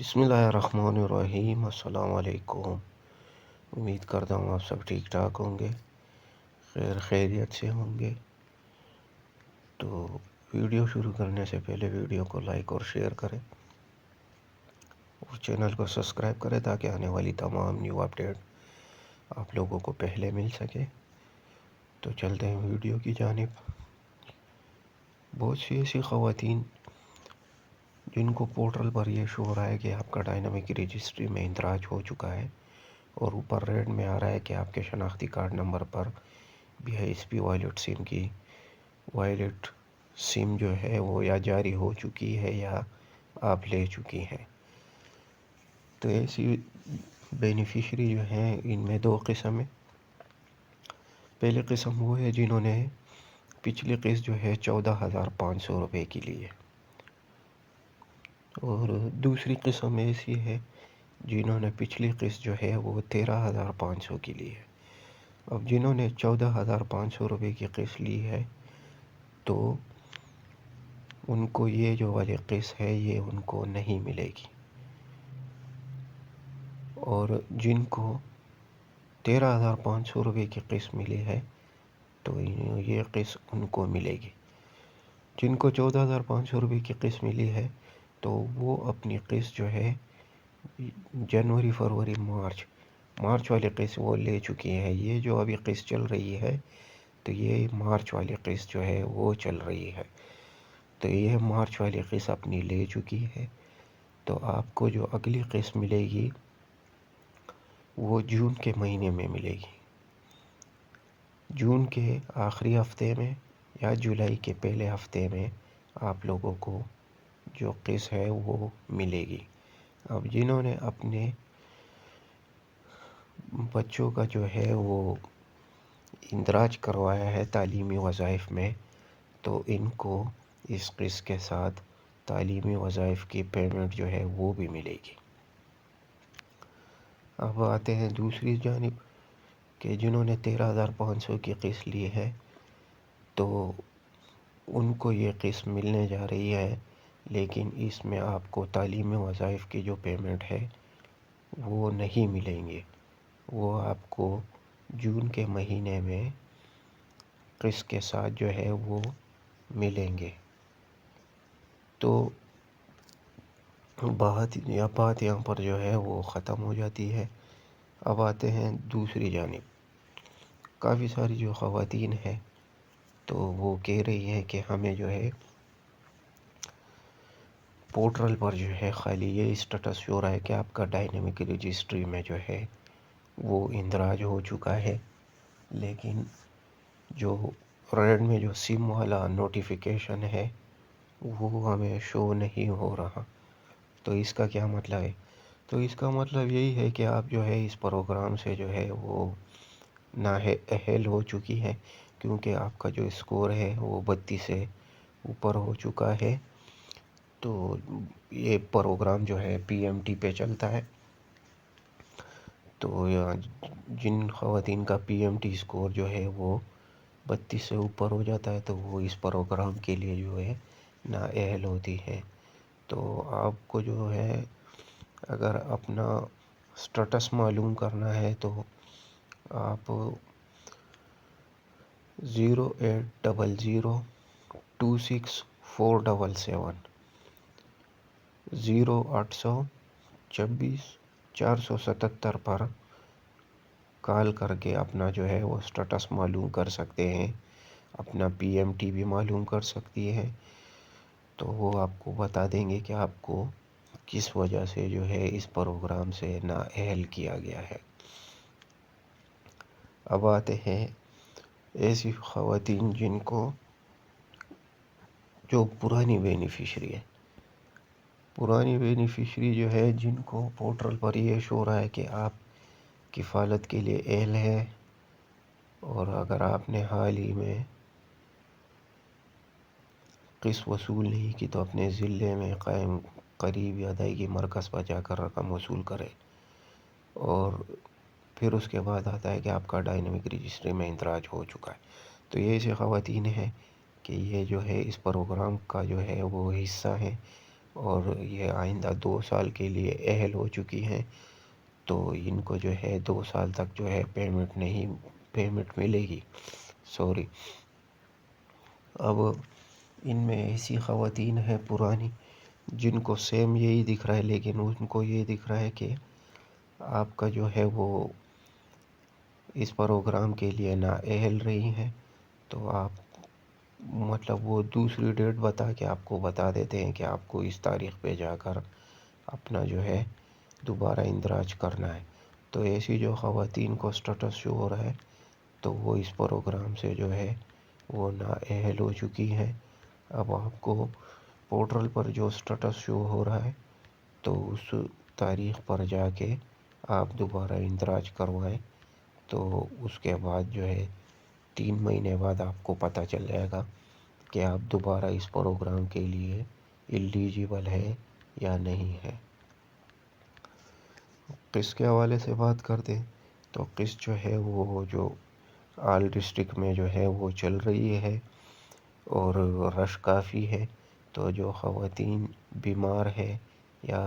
بسم اللہ الرحمن الرحیم۔ السلام علیکم۔ امید کرتا ہوں آپ سب ٹھیک ٹھاک ہوں گے، خیریت سے ہوں گے۔ تو ویڈیو شروع کرنے سے پہلے ویڈیو کو لائک اور شیئر کریں اور چینل کو سبسکرائب کریں تاکہ آنے والی تمام نیو اپڈیٹ آپ لوگوں کو پہلے مل سکے۔ تو چلتے ہیں ویڈیو کی جانب۔ بہت سی ایسی خواتین جن کو پورٹل پر یہ شو ہو رہا ہے کہ آپ کا ڈائنامک رجسٹری میں اندراج ہو چکا ہے اور اوپر ریڈ میں آ رہا ہے کہ آپ کے شناختی کارڈ نمبر پر BISP وائلٹ سم جو ہے وہ یا جاری ہو چکی ہے یا آپ لے چکی ہیں۔ تو ایسی بینیفیشری جو ہیں ان میں دو قسم ہیں۔ پہلی قسم وہ ہے جنہوں نے پچھلی قسط جو ہے 14,500 روپے کی لی ہے، اور دوسری قسم ایسی ہے جنہوں نے پچھلی قسط جو ہے وہ 13,500 کی لی ہے۔ اب جنہوں نے 14,500 روپے کی قسط لی ہے تو ان کو یہ جو والی قسط ہے یہ ان کو نہیں ملے گی، اور جن کو 13,500 روپے کی قسط ملی ہے تو یہ قسط ان کو ملے گی۔ جن کو 14,500 روپے کی قسط ملی ہے تو وہ اپنی قسط جو ہے جنوری، فروری، مارچ والی قسط وہ لے چکی ہیں۔ یہ جو ابھی قسط چل رہی ہے تو یہ مارچ والی قسط جو ہے وہ چل رہی ہے، تو یہ مارچ والی قسط اپنی لے چکی ہے۔ تو آپ کو جو اگلی قسط ملے گی وہ جون کے مہینے میں ملے گی، جون کے آخری ہفتے میں یا جولائی کے پہلے ہفتے میں آپ لوگوں کو جو قسط ہے وہ ملے گی۔ اب جنہوں نے اپنے بچوں کا جو ہے وہ اندراج کروایا ہے تعلیمی وظائف میں تو ان کو اس قسط کے ساتھ تعلیمی وظائف کی پیمنٹ جو ہے وہ بھی ملے گی۔ اب آتے ہیں دوسری جانب کہ جنہوں نے 13,500 کی قسط لی ہے تو ان کو یہ قسط ملنے جا رہی ہے، لیکن اس میں آپ کو تعلیمی وظائف کی جو پیمنٹ ہے وہ نہیں ملیں گے، وہ آپ کو جون کے مہینے میں قسط کے ساتھ جو ہے وہ ملیں گے۔ تو بات یہاں پر جو ہے وہ ختم ہو جاتی ہے۔ اب آتے ہیں دوسری جانب۔ کافی ساری جو خواتین ہیں تو وہ کہہ رہی ہیں کہ ہمیں جو ہے پورٹل پر جو ہے خالی یہ اسٹیٹس شو ہو رہا ہے کہ آپ کا ڈائنامک رجسٹری میں جو ہے وہ اندراج ہو چکا ہے، لیکن جو ریڈ میں جو سم والا نوٹیفیکیشن ہے وہ ہمیں شو نہیں ہو رہا۔ تو اس کا کیا مطلب ہے؟ تو اس کا مطلب یہی ہے کہ آپ جو ہے اس پروگرام سے جو ہے وہ نااہل ہو چکی ہے، کیونکہ آپ کا جو اسکور ہے وہ 32 سے اوپر ہو چکا ہے۔ تو یہ پروگرام جو ہے PMT پہ چلتا ہے، تو جن خواتین کا PMT اسکور جو ہے وہ 32 سے اوپر ہو جاتا ہے تو وہ اس پروگرام کے لیے جو ہے نااہل ہوتی ہے۔ تو آپ کو جو ہے اگر اپنا سٹیٹس معلوم کرنا ہے تو آپ 080026477 0826 پر کال کر کے اپنا جو ہے وہ سٹیٹس معلوم کر سکتے ہیں، اپنا PMT بھی معلوم کر سکتی ہے۔ تو وہ آپ کو بتا دیں گے کہ آپ کو کس وجہ سے جو ہے اس پروگرام سے نااہل کیا گیا ہے۔ اب آتے ہیں ایسی خواتین جن کو جو پرانی بینیفیشری جو ہے جن کو پورٹل پر یہ شو ہو رہا ہے کہ آپ کفالت کے لیے اہل ہے، اور اگر آپ نے حال ہی میں قسط وصول نہیں کی تو اپنے ضلع میں قائم قریبی ادائیگی مرکز پر جا کر رقم وصول کرے، اور پھر اس کے بعد آتا ہے کہ آپ کا ڈائنامک رجسٹری میں اندراج ہو چکا ہے۔ تو یہ ایسی خواتین ہیں کہ یہ جو ہے اس پروگرام کا جو ہے وہ حصہ ہیں، اور یہ آئندہ 2 سال کے لیے اہل ہو چکی ہیں، تو ان کو جو ہے 2 سال تک جو ہے پیمنٹ ملے گی. سوری. اب ان میں ایسی خواتین ہیں پرانی جن کو سیم یہی دکھ رہا ہے، لیکن ان کو یہ دکھ رہا ہے کہ آپ کا جو ہے وہ اس پروگرام کے لیے نااہل رہی ہیں، تو آپ مطلب وہ دوسری ڈیٹ بتا کے آپ کو بتا دیتے ہیں کہ آپ کو اس تاریخ پہ جا کر اپنا جو ہے دوبارہ اندراج کرنا ہے. تو ایسی جو خواتین کو سٹیٹس شو ہو رہا ہے تو وہ اس پروگرام سے جو ہے وہ نااہل ہو چکی ہیں. اب آپ کو پورٹل پر جو سٹیٹس شو ہو رہا ہے تو اس تاریخ پر جا کے آپ دوبارہ اندراج کروائیں، تو اس کے بعد جو ہے 3 مہینے بعد آپ کو پتہ چل جائے گا کہ آپ دوبارہ اس پروگرام کے لیے ایلیجیبل ہے یا نہیں ہے. قسط کے حوالے سے بات کرتے ہیں تو قسط جو ہے وہ جو آل ڈسٹرکٹ میں جو ہے وہ چل رہی ہے اور رش کافی ہے. تو جو خواتین بیمار ہے یا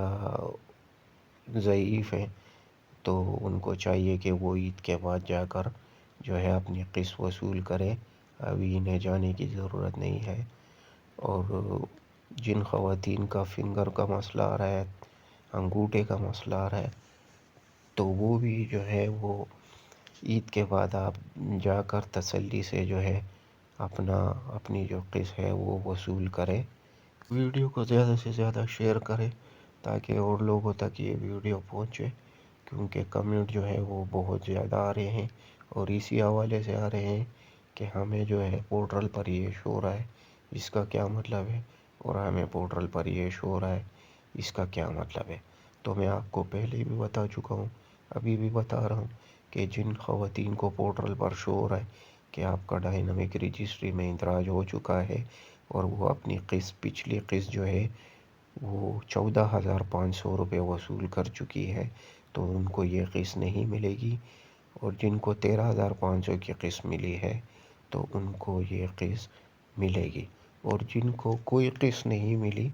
ضعیف ہیں تو ان کو چاہیے کہ وہ عید کے بعد جا کر جو ہے اپنی قسط وصول کرے. ابھی انہیں جانے کی ضرورت نہیں ہے. اور جن خواتین کا فنگر کا مسئلہ آ رہا ہے، انگوٹھے کا مسئلہ آ رہا ہے، تو وہ بھی جو ہے وہ عید کے بعد آپ جا کر تسلی سے جو ہے اپنی جو قسط ہے وہ وصول کرے. ویڈیو کو زیادہ سے زیادہ شیئر کرے تاکہ اور لوگوں تک یہ ویڈیو پہنچے، کیونکہ کمنٹ جو ہے وہ بہت زیادہ آ رہے ہیں اور اسی حوالے سے آ رہے ہیں کہ ہمیں جو ہے پورٹل پر یہ شو ہو رہا ہے، اس کا کیا مطلب ہے، اور ہمیں پورٹل پر یہ شو ہو رہا ہے، اس کا کیا مطلب ہے. تو میں آپ کو پہلے بھی بتا چکا ہوں، ابھی بھی بتا رہا ہوں کہ جن خواتین کو پورٹل پر شو ہو رہا ہے کہ آپ کا ڈائنامک رجسٹری میں اندراج ہو چکا ہے اور وہ اپنی پچھلی قسط جو ہے وہ 14,500 روپے وصول کر چکی ہے، تو ان کو یہ قسط نہیں ملے گی. اور جن کو 13,500 کی قسط ملی ہے تو ان کو یہ قسط ملے گی. اور جن کو کوئی قسط نہیں ملی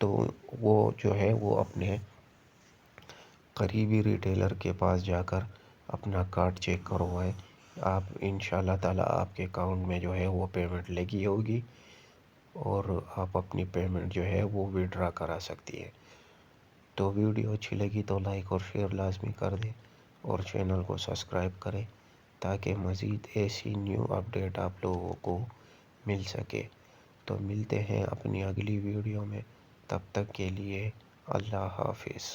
تو وہ جو ہے وہ اپنے قریبی ریٹیلر کے پاس جا کر اپنا کارڈ چیک کروائے. آپ انشاءاللہ تعالیٰ آپ کے اکاؤنٹ میں جو ہے وہ پیمنٹ لگی ہوگی اور آپ اپنی پیمنٹ جو ہے وہ وڈرا کرا سکتی ہے. تو ویڈیو اچھی لگی تو لائک اور شیئر لازمی کر دیں اور چینل کو سبسکرائب کریں تاکہ مزید ایسی نیو اپڈیٹ آپ لوگوں کو مل سکے. تو ملتے ہیں اپنی اگلی ویڈیو میں، تب تک کے لیے اللہ حافظ.